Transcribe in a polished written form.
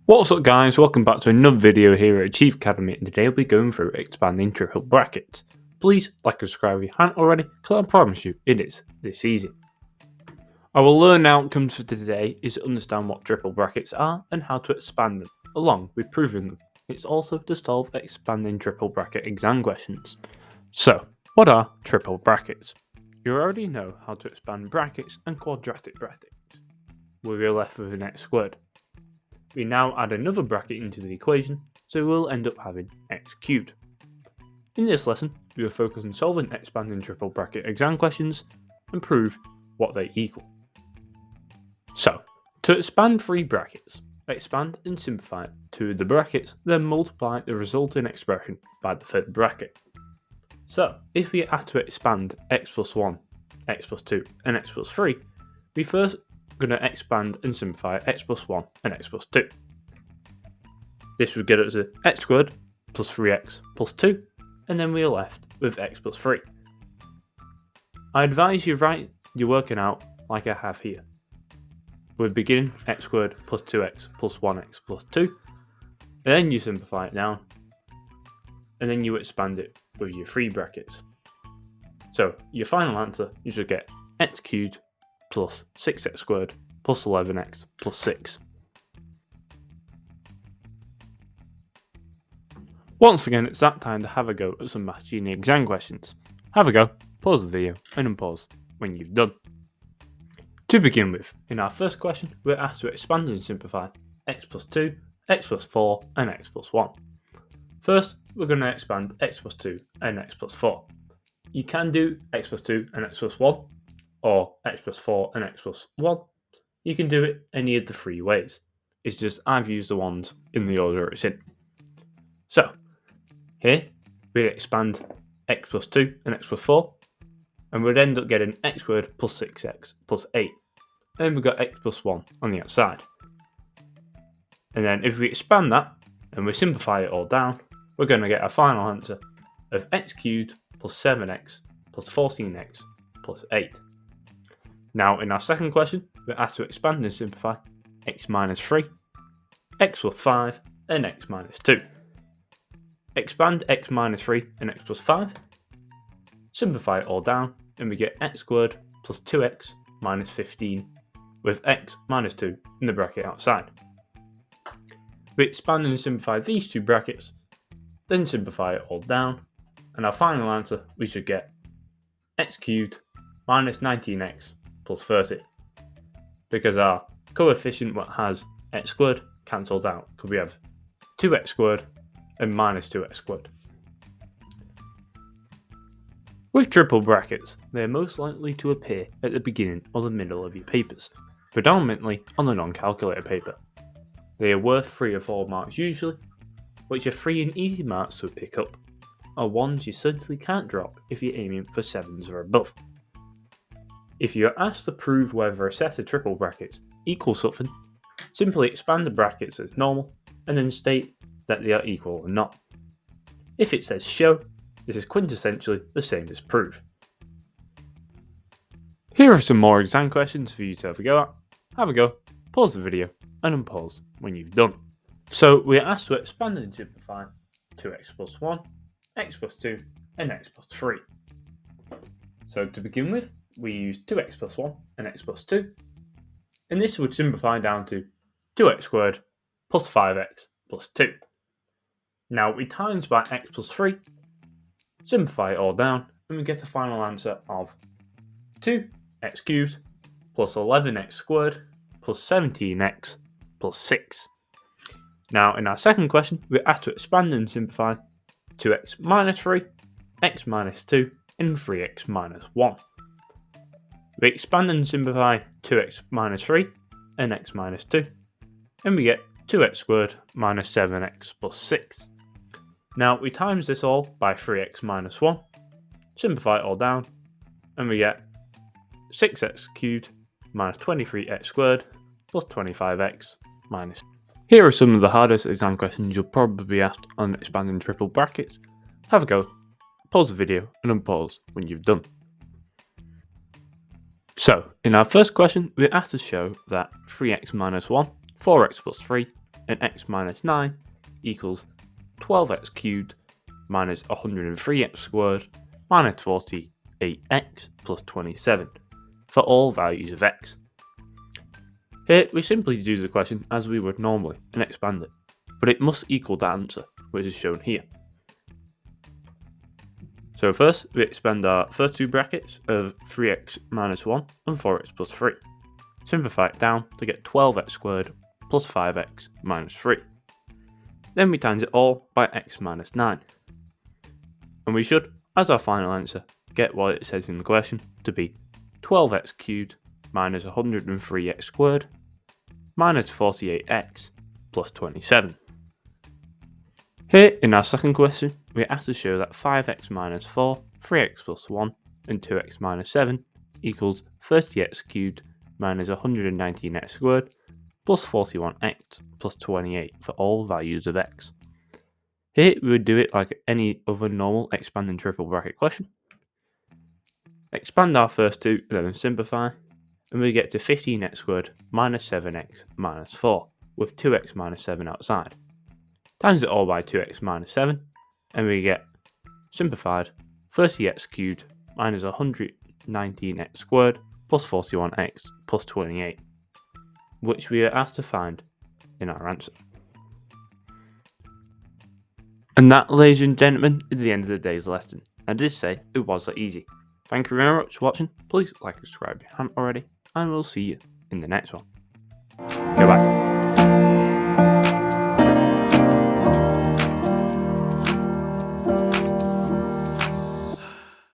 What's up guys, welcome back to another video here at Achieve Academy, and today we'll be going through expanding triple brackets. Please like and subscribe if you haven't already, because I promise you it is this easy. Our learning outcomes for today is to understand what triple brackets are and how to expand them, along with proving them. It's also to solve expanding triple bracket exam questions. So, what are triple brackets? You already know how to expand brackets and quadratic brackets. We're left with the next squared. We now add another bracket into the equation, so we'll end up having x cubed. In this lesson, we will focus on solving expanding triple bracket exam questions and prove what they equal. So, to expand three brackets, expand and simplify two of the brackets, then multiply the resulting expression by the third bracket. So, if we had to expand x plus 1, x plus 2, and x plus 3, we first going to expand and simplify x plus 1 and x plus 2. This would get us to x squared plus 3x plus 2, and then we are left with x plus 3. I advise you write your working out like I have here. We're beginning x squared plus 2x plus 1x plus 2, and then you simplify it down, and then you expand it with your three brackets. So your final answer, you should get x cubed plus 6x squared plus 11x plus 6. Once again, it's that time to have a go at some Maths Genie exam questions. Have a go, pause the video, and unpause when you've done. To begin with, in our first question, we're asked to expand and simplify x plus 2, x plus 4, and x plus 1. First, we're going to expand x plus 2 and x plus 4. You can do x plus 2 and x plus 1, or x plus 4 and x plus 1. You can do it any of the three ways. It's just I've used the ones in the order it's in. So, here we expand x plus 2 and x plus 4, and we'd end up getting x squared plus 6x plus 8. And then we've got x plus 1 on the outside. And then if we expand that and we simplify it all down, we're going to get a final answer of x cubed plus 7x plus 14x plus 8. Now, in our second question, we're asked to expand and simplify x minus 3, x plus 5, and x minus 2. Expand x minus 3 and x plus 5, simplify it all down, and we get x squared plus 2x minus 15, with x minus 2 in the bracket outside. We expand and simplify these two brackets, then simplify it all down, and our final answer, we should get x cubed minus 19x plus 30, because our coefficient what has x squared cancels out, because we have 2x squared and minus 2x squared. With triple brackets, they are most likely to appear at the beginning or the middle of your papers, predominantly on the non-calculator paper. They are worth 3 or 4 marks usually, which are free and easy marks to pick up, or ones you certainly can't drop if you're aiming for 7s or above. If you are asked to prove whether a set of triple brackets equals something, simply expand the brackets as normal and then state that they are equal or not. If it says show, this is quintessentially the same as prove. Here are some more exam questions for you to have a go at. Have a go, pause the video, and unpause when you've done. So we are asked to expand and simplify 2x plus 1, x plus 2, and x plus 3. So to begin with, we use 2x plus 1 and x plus 2, and this would simplify down to 2x squared plus 5x plus 2. Now we times by x plus 3, simplify it all down, and we get a final answer of 2x cubed plus 11x squared plus 17x plus 6. Now in our second question, we're asked to expand and simplify 2x minus 3, x minus 2, and 3x minus 1. We expand and simplify 2x minus 3 and x minus 2, and we get 2x squared minus 7x plus 6. Now we times this all by 3x minus 1, simplify it all down, and we get 6x cubed minus 23x squared plus 25x minus. Here are some of the hardest exam questions you'll probably be asked on expanding triple brackets. Have a go, pause the video, and unpause when you've done. So, in our first question, we're asked to show that 3x minus 1, 4x plus 3, and x minus 9 equals 12x cubed minus 103x squared minus 48x plus 27 for all values of x. Here we simply do the question as we would normally and expand it, but it must equal that answer, which is shown here. So first we expand our first two brackets of 3x minus 1 and 4x plus 3. Simplify it down to get 12x squared plus 5x minus 3. Then we times it all by x minus 9. And we should, as our final answer, get what it says in the question to be 12x cubed minus 103x squared minus 48x plus 27. Here in our second question, we are asked to show that 5x minus 4, 3x plus 1 and 2x minus 7 equals 30x cubed minus 119x squared plus 41x plus 28 for all values of x. Here we would do it like any other normal expanding triple bracket question. Expand our first two, then simplify, and we get to 15x squared minus 7x minus 4, with 2x minus 7 outside. Times it all by 2x minus 7, and we get, simplified, 30x cubed minus 119x squared plus 41x plus 28, which we are asked to find in our answer. And that, ladies and gentlemen, is the end of the day's lesson. I did say it was that easy. Thank you very much for watching. Please like and subscribe if you haven't already, and we'll see you in the next one.